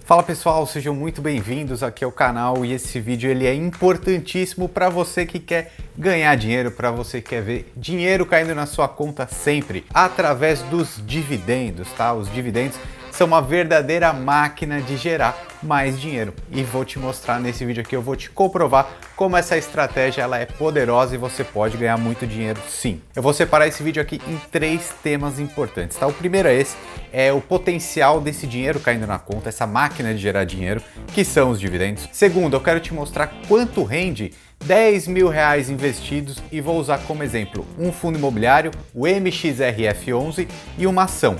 Fala pessoal, sejam muito bem-vindos aqui ao canal e esse vídeo ele é importantíssimo para você que quer ganhar dinheiro, para você que quer ver dinheiro caindo na sua conta sempre através dos dividendos, tá? Os dividendos são uma verdadeira máquina de gerar mais dinheiro e vou te mostrar nesse vídeo aqui, eu vou te comprovar como essa estratégia ela é poderosa e você pode ganhar muito dinheiro sim. Eu vou separar esse vídeo aqui em 3 temas importantes, tá? O primeiro é esse, é o potencial desse dinheiro caindo na conta, essa máquina de gerar dinheiro, que são os dividendos. Segundo, eu quero te mostrar quanto rende 10 mil reais investidos e vou usar como exemplo um fundo imobiliário, o MXRF11 e uma ação,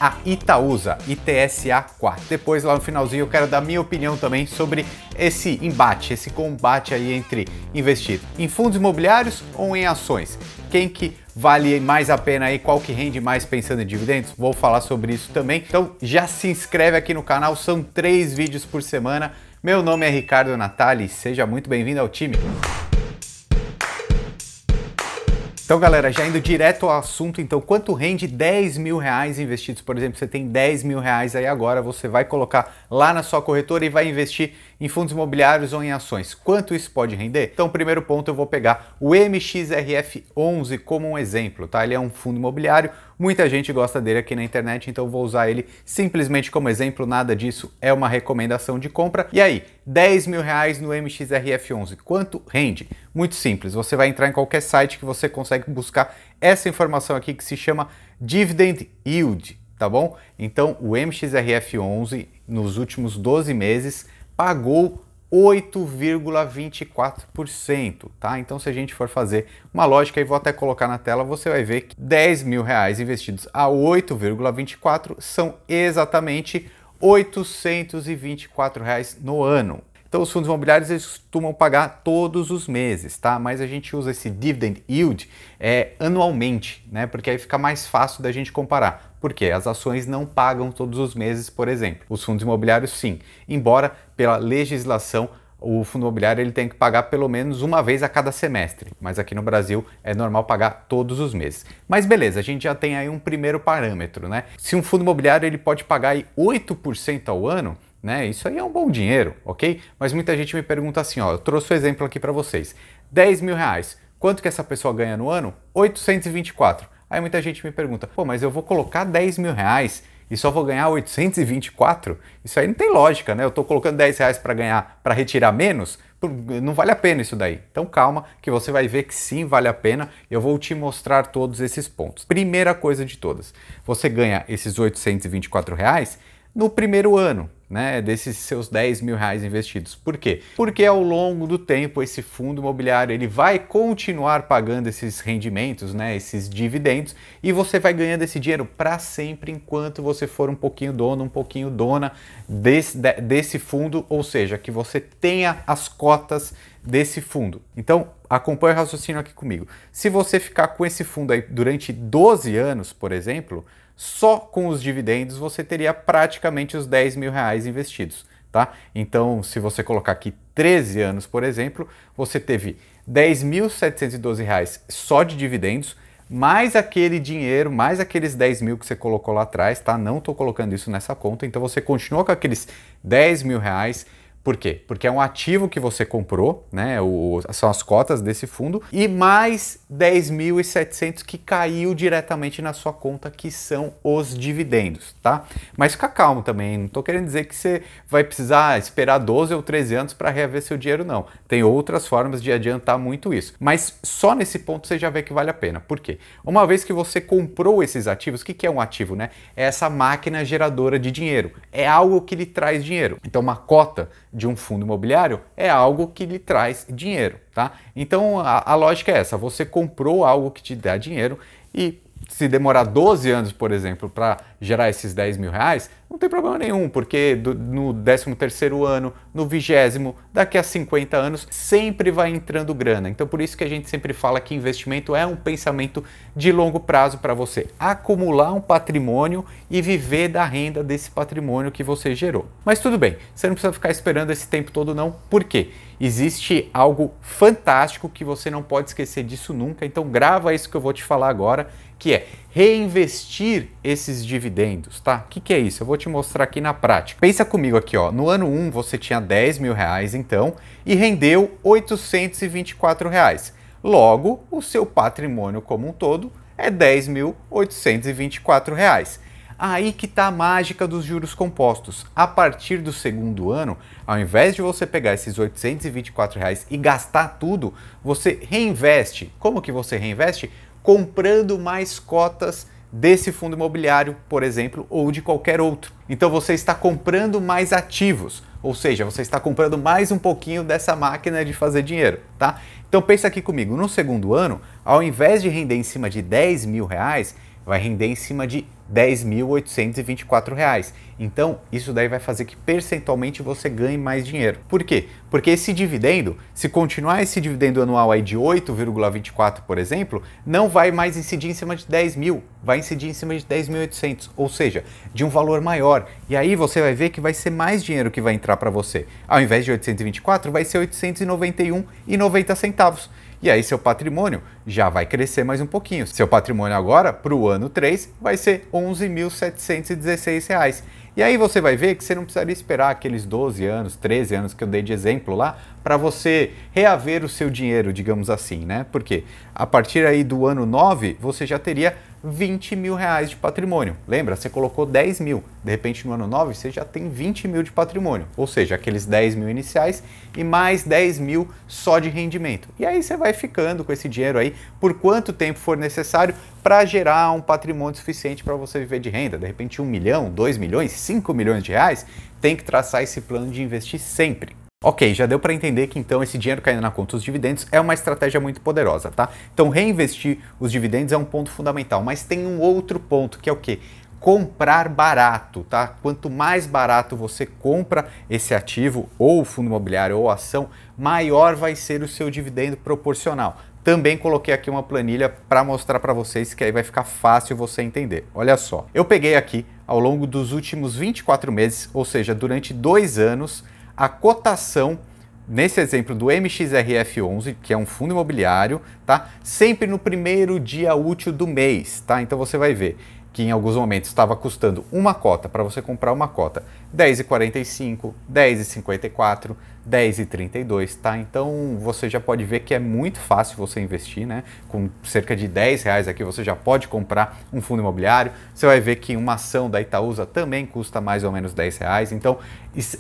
a Itaúsa, ITSA4. Depois lá no finalzinho eu quero dar minha opinião também sobre esse embate, esse combate aí entre investir em fundos imobiliários ou em ações. Quem que vale mais a pena aí, qual que rende mais pensando em dividendos? Vou falar sobre isso também. Então já se inscreve aqui no canal, são 3 vídeos por semana. Meu nome é Ricardo Natali, seja muito bem-vindo ao time. Então galera, já indo direto ao assunto, então quanto rende 10 mil reais investidos? Por exemplo, você tem 10 mil reais aí agora, você vai colocar lá na sua corretora e vai investir em fundos imobiliários ou em ações. Quanto isso pode render? Então, primeiro ponto, eu vou pegar o MXRF11 como um exemplo, tá? Ele é um fundo imobiliário, muita gente gosta dele aqui na internet, então eu vou usar ele simplesmente como exemplo, nada disso é uma recomendação de compra. E aí, 10 mil reais no MXRF11, quanto rende? Muito simples, você vai entrar em qualquer site que você consegue buscar essa informação aqui que se chama Dividend Yield, tá bom? Então, o MXRF11 nos últimos 12 meses pagou 8,24%, tá? Então, se a gente for fazer uma lógica, e vou até colocar na tela, você vai ver que 10 mil reais investidos a 8,24 são exatamente 824 reais no ano. Então, os fundos imobiliários eles costumam pagar todos os meses, tá? Mas a gente usa esse dividend yield anualmente, né? Porque aí fica mais fácil da gente comparar. Por quê? As ações não pagam todos os meses, por exemplo. Os fundos imobiliários sim. Embora pela legislação o fundo imobiliário ele tem que pagar pelo menos uma vez a cada semestre, mas aqui no Brasil é normal pagar todos os meses. Mas beleza, a gente já tem aí um primeiro parâmetro, né? Se um fundo imobiliário ele pode pagar aí 8% ao ano, né? Isso aí é um bom dinheiro, ok? Mas muita gente me pergunta assim, ó, eu trouxe o exemplo aqui para vocês. 10 mil reais, quanto que essa pessoa ganha no ano? 824. Aí muita gente me pergunta, pô, mas eu vou colocar 10 mil reais e só vou ganhar 824? Isso aí não tem lógica, né? Eu tô colocando 10 reais para ganhar, para retirar menos? Não vale a pena isso daí. Então calma que você vai ver que sim vale a pena. Eu vou te mostrar todos esses pontos. Primeira coisa de todas, você ganha esses 824 reais no primeiro ano, né, desses seus 10 mil reais investidos. Por quê? Porque ao longo do tempo esse fundo imobiliário ele vai continuar pagando esses rendimentos, né, esses dividendos, e você vai ganhando esse dinheiro para sempre enquanto você for um pouquinho dono, um pouquinho dona desse fundo, ou seja, que você tenha as cotas desse fundo. Então acompanhe o raciocínio aqui comigo. Se você ficar com esse fundo aí durante 12 anos, por exemplo, só com os dividendos você teria praticamente os 10 mil reais investidos, tá? Então, se você colocar aqui 13 anos, por exemplo, você teve 10.712 reais só de dividendos, mais aquele dinheiro, mais aqueles 10 mil que você colocou lá atrás, tá? Não estou colocando isso nessa conta, então você continua com aqueles 10 mil reais. Por quê? Porque é um ativo que você comprou, né? São as cotas desse fundo, e mais 10.700 que caiu diretamente na sua conta, que são os dividendos, tá? Mas fica calmo também, não estou querendo dizer que você vai precisar esperar 12 ou 13 anos para reaver seu dinheiro, não. Tem outras formas de adiantar muito isso. Mas só nesse ponto você já vê que vale a pena. Por quê? Uma vez que você comprou esses ativos, o que é um ativo, né? É essa máquina geradora de dinheiro. É algo que lhe traz dinheiro. Então uma cota de um fundo imobiliário é algo que lhe traz dinheiro, tá? Então a lógica é essa, você comprou algo que te dá dinheiro e se demorar 12 anos, por exemplo, para gerar esses 10 mil reais, não tem problema nenhum, porque no 13º ano, no 20º, daqui a 50 anos, sempre vai entrando grana. Então por isso que a gente sempre fala que investimento é um pensamento de longo prazo para você acumular um patrimônio e viver da renda desse patrimônio que você gerou. Mas tudo bem, você não precisa ficar esperando esse tempo todo não, por quê? Existe algo fantástico que você não pode esquecer disso nunca, então grava isso que eu vou te falar agora, que é é reinvestir esses dividendos, tá? O que é isso? Eu vou te mostrar aqui na prática. Pensa comigo aqui, ó. No ano 1 você tinha 10 mil reais, então, e rendeu 824 reais. Logo, o seu patrimônio como um todo é 10.824 reais. Aí que está a mágica dos juros compostos. A partir do segundo ano, ao invés de você pegar esses 824 reais e gastar tudo, você reinveste. Como que você reinveste? Comprando mais cotas desse fundo imobiliário, por exemplo, ou de qualquer outro. Então você está comprando mais ativos, ou seja, você está comprando mais um pouquinho dessa máquina de fazer dinheiro, tá? Então pensa aqui comigo, no segundo ano, ao invés de render em cima de 10 mil reais, vai render em cima de 10.824 reais. Então, isso daí vai fazer que percentualmente você ganhe mais dinheiro. Por quê? Porque esse dividendo, se continuar esse dividendo anual aí de 8,24, por exemplo, não vai mais incidir em cima de 10 mil, vai incidir em cima de 10.800, ou seja, de um valor maior. E aí você vai ver que vai ser mais dinheiro que vai entrar para você. Ao invés de 824, vai ser 891,90 centavos. E aí seu patrimônio já vai crescer mais um pouquinho. Seu patrimônio agora, para o ano 3, vai ser R$ 11.716. E aí você vai ver que você não precisaria esperar aqueles 12 anos, 13 anos que eu dei de exemplo lá, para você reaver o seu dinheiro, digamos assim, né? Porque a partir aí do ano 9, você já teria 20 mil reais de patrimônio. Lembra? Você colocou 10 mil. De repente, no ano 9, você já tem 20 mil de patrimônio. Ou seja, aqueles 10 mil iniciais e mais 10 mil só de rendimento. E aí você vai ficando com esse dinheiro aí por quanto tempo for necessário para gerar um patrimônio suficiente para você viver de renda. De repente, 1 milhão, 2 milhões, 5 milhões de reais. Tem que traçar esse plano de investir sempre. Ok, já deu para entender que então esse dinheiro caindo na conta dos dividendos é uma estratégia muito poderosa, tá? Então reinvestir os dividendos é um ponto fundamental, mas tem um outro ponto que é o quê? Comprar barato, tá? Quanto mais barato você compra esse ativo, ou fundo imobiliário ou ação, maior vai ser o seu dividendo proporcional. Também coloquei aqui uma planilha para mostrar para vocês que aí vai ficar fácil você entender. Olha só, eu peguei aqui ao longo dos últimos 24 meses, ou seja, durante 2 anos, a cotação, nesse exemplo do MXRF11, que é um fundo imobiliário, tá? Sempre no primeiro dia útil do mês, tá? Então você vai ver que em alguns momentos estava custando uma cota, para você comprar uma cota, R$10,45, R$10,54, R$10,32, tá? Então você já pode ver que é muito fácil você investir, né? Com cerca de R$10 aqui você já pode comprar um fundo imobiliário. Você vai ver que uma ação da Itaúsa também custa mais ou menos R$10. Então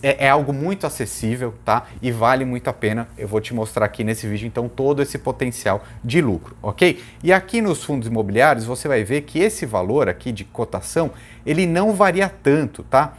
é algo muito acessível, tá? E vale muito a pena. Eu vou te mostrar aqui nesse vídeo então todo esse potencial de lucro, ok? E aqui nos fundos imobiliários você vai ver que esse valor aqui de cotação ele não varia tanto, tá?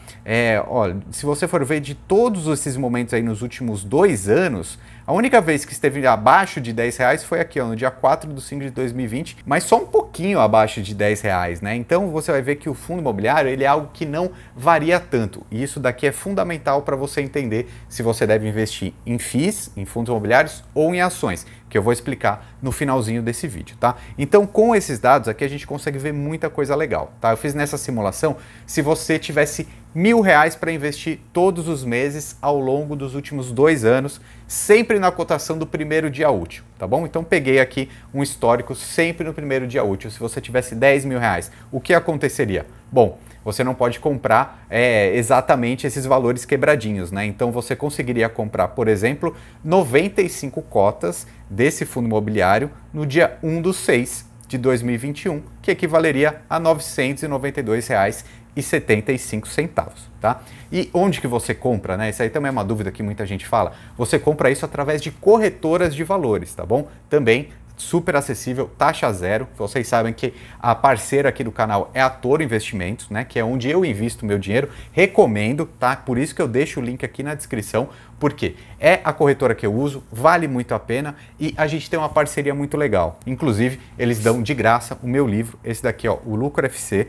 Olha, se você for ver de todos esses momentos aí nos últimos 2 anos, a única vez que esteve abaixo de R$10 foi aqui, ó, no dia 4 de 5 de 2020, mas só um pouquinho abaixo de R$10, né? Então você vai ver que o fundo imobiliário ele é algo que não varia tanto. E isso daqui é fundamental para você entender se você deve investir em FIIs, em fundos imobiliários ou em ações, que eu vou explicar no finalzinho desse vídeo, tá? Então com esses dados aqui a gente consegue ver muita coisa legal, tá? Eu fiz nessa simulação, se você tivesse R$1.000 para investir todos os meses ao longo dos últimos 2 anos, sempre na cotação do primeiro dia útil, tá bom? Então peguei aqui um histórico sempre no primeiro dia útil. Se você tivesse R$10.000, o que aconteceria? Bom, você não pode comprar exatamente esses valores quebradinhos, né? Então você conseguiria comprar, por exemplo, 95 cotas desse fundo imobiliário no dia 1/6 de 2021, que equivaleria a R$ 992,75, tá? E onde que você compra, né? Isso aí também é uma dúvida que muita gente fala. Você compra isso através de corretoras de valores, tá bom? Também super acessível, taxa zero. Vocês sabem que a parceira aqui do canal é a Toro Investimentos, né? Que é onde eu invisto meu dinheiro. Recomendo, tá? Por isso que eu deixo o link aqui na descrição, porque é a corretora que eu uso, vale muito a pena e a gente tem uma parceria muito legal. Inclusive, eles dão de graça o meu livro, esse daqui, ó, o Lucro FC.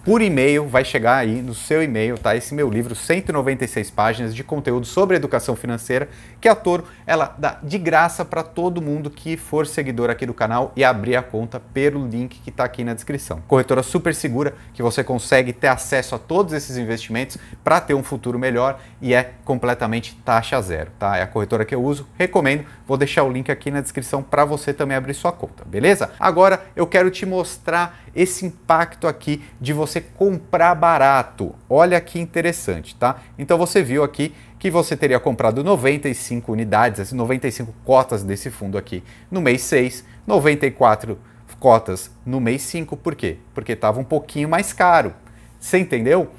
Por e-mail, vai chegar aí no seu e-mail, tá? Esse meu livro, 196 páginas de conteúdo sobre educação financeira, que a Toro, ela dá de graça para todo mundo que for seguidor aqui do canal e abrir a conta pelo link que está aqui na descrição. Corretora super segura, que você consegue ter acesso a todos esses investimentos para ter um futuro melhor e é completamente taxa taxa zero, tá? É a corretora que eu uso, recomendo, vou deixar o link aqui na descrição para você também abrir sua conta, beleza? Agora eu quero te mostrar esse impacto aqui de você comprar barato. Olha que interessante, tá? Então você viu aqui que você teria comprado 95 unidades, as 95 cotas desse fundo aqui no mês 6, 94 cotas no mês 5, por quê? Porque estava um pouquinho mais caro. Você entendeu?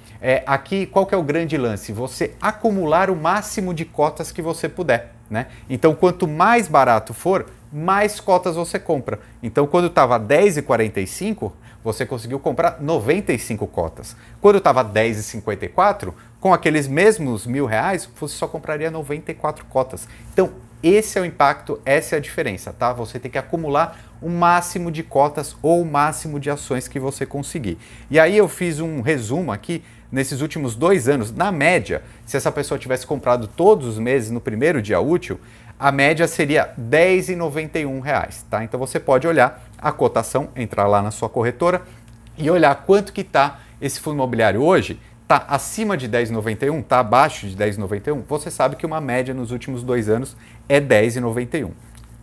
Aqui, qual que é o grande lance? Você acumular o máximo de cotas que você puder, né? Então, quanto mais barato for, mais cotas você compra. Então, quando estava 10,45, você conseguiu comprar 95 cotas. Quando estava 10,54, com aqueles mesmos R$1.000, você só compraria 94 cotas. Então, esse é o impacto, essa é a diferença, tá? Você tem que acumular o máximo de cotas ou o máximo de ações que você conseguir. E aí eu fiz um resumo aqui, nesses últimos 2 anos, na média, se essa pessoa tivesse comprado todos os meses no primeiro dia útil, a média seria R$10,91, tá? Então você pode olhar a cotação, entrar lá na sua corretora e olhar quanto que está esse fundo imobiliário hoje. Está acima de 10,91, está abaixo de 10,91, você sabe que uma média nos últimos 2 anos é 10,91.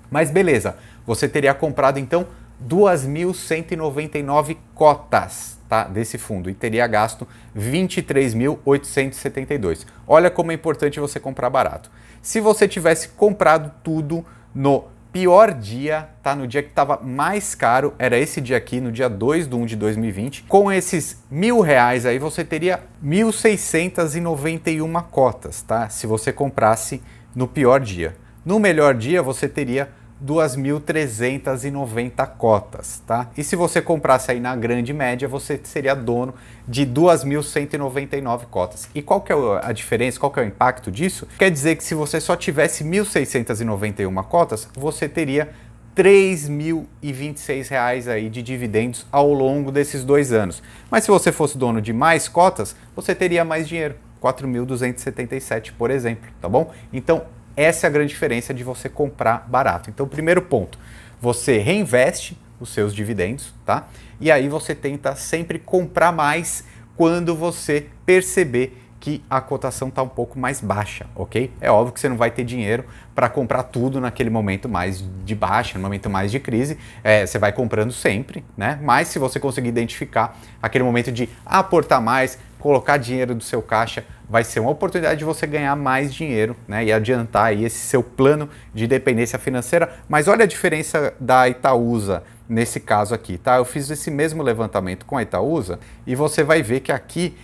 Mas beleza, você teria comprado então 2.199 cotas, tá, desse fundo e teria gasto 23.872. Olha como é importante você comprar barato. Se você tivesse comprado tudo no pior dia, tá? No dia que estava mais caro, era esse dia aqui, no dia 2/1/2020. Com esses R$1.000 aí, você teria 1.691 cotas, tá? Se você comprasse no pior dia. No melhor dia, você teria 2.390 cotas, tá? E se você comprasse aí na grande média, você seria dono de 2.199 cotas. E qual que é a diferença, qual que é o impacto disso? Quer dizer que se você só tivesse 1.691 cotas, você teria R$3.026 aí de dividendos ao longo desses 2 anos. Mas se você fosse dono de mais cotas, você teria mais dinheiro, 4.277, por exemplo, tá bom? Então, essa é a grande diferença de você comprar barato. Então, primeiro ponto, você reinveste os seus dividendos, tá? E aí você tenta sempre comprar mais quando você perceber que a cotação está um pouco mais baixa, ok? É óbvio que você não vai ter dinheiro para comprar tudo naquele momento mais de baixa, no momento mais de crise, você vai comprando sempre, né? Mas se você conseguir identificar aquele momento de aportar mais, colocar dinheiro do seu caixa, vai ser uma oportunidade de você ganhar mais dinheiro, né? E adiantar aí esse seu plano de dependência financeira. Mas olha a diferença da Itaúsa nesse caso aqui, tá? Eu fiz esse mesmo levantamento com a Itaúsa e você vai ver que aqui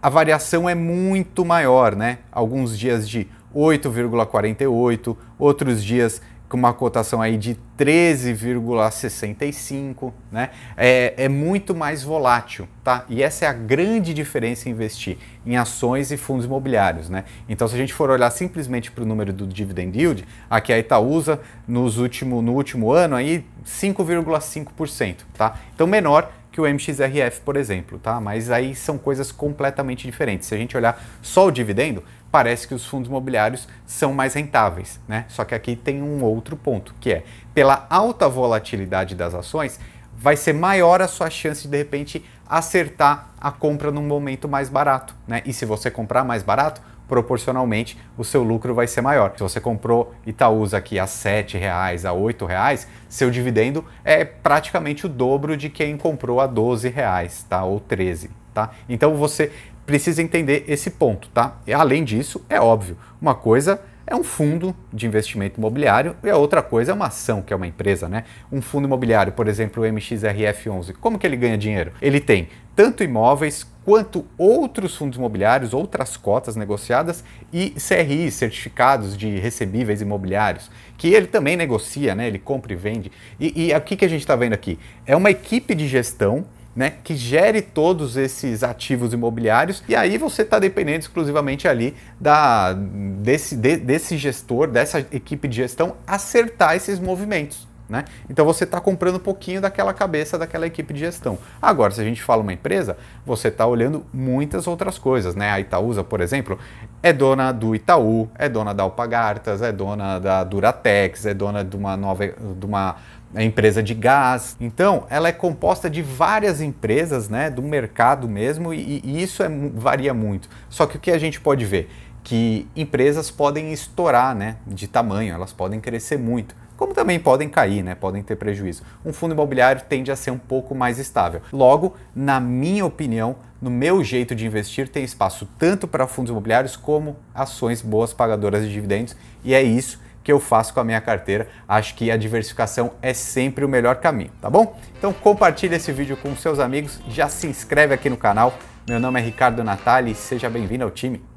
a variação é muito maior, né? Alguns dias de 8,48, outros dias com uma cotação aí de 13,65, né? É muito mais volátil, tá? E essa é a grande diferença em investir em ações e fundos imobiliários, né? Então, se a gente for olhar simplesmente para o número do dividend yield, aqui a Itaúsa no último ano aí 5,5%, tá? Então, menor que o MXRF, por exemplo, tá? Mas aí são coisas completamente diferentes. Se a gente olhar só o dividendo, parece que os fundos imobiliários são mais rentáveis, né? Só que aqui tem um outro ponto, que é, pela alta volatilidade das ações, vai ser maior a sua chance de repente acertar a compra num momento mais barato, né? E se você comprar mais barato, proporcionalmente o seu lucro vai ser maior. Se você comprou Itaúsa aqui a R$7, a R$8, seu dividendo é praticamente o dobro de quem comprou a R$12, tá? Ou 13, tá? Então você precisa entender esse ponto, tá? E além disso, é óbvio, uma coisa é um fundo de investimento imobiliário e a outra coisa é uma ação, que é uma empresa, né? Um fundo imobiliário, por exemplo, o MXRF11, como que ele ganha dinheiro? Ele tem tanto imóveis quanto outros fundos imobiliários, outras cotas negociadas e CRI, certificados de recebíveis imobiliários, que ele também negocia, né? Ele compra e vende. E o que a gente está vendo aqui? É uma equipe de gestão, né, que gere todos esses ativos imobiliários, e aí você está dependendo exclusivamente ali desse gestor, dessa equipe de gestão, acertar esses movimentos, né? Então você está comprando um pouquinho daquela cabeça daquela equipe de gestão. Agora, se a gente fala uma empresa, você está olhando muitas outras coisas, né? A Itaúsa, por exemplo, é dona do Itaú, é dona da Alpargatas, é dona da Duratex, é dona de uma empresa de gás. Então, ela é composta de várias empresas, né, do mercado mesmo, e isso varia muito. Só que o que a gente pode ver? que empresas podem estourar, né, de tamanho, elas podem crescer muito, como também podem cair, né, podem ter prejuízo. Um fundo imobiliário tende a ser um pouco mais estável. Logo, na minha opinião, no meu jeito de investir, tem espaço tanto para fundos imobiliários como ações boas pagadoras de dividendos, e é isso que eu faço com a minha carteira. Acho que a diversificação é sempre o melhor caminho, tá bom? Então compartilha esse vídeo com seus amigos, já se inscreve aqui no canal. Meu nome é Ricardo Natali e seja bem-vindo ao time.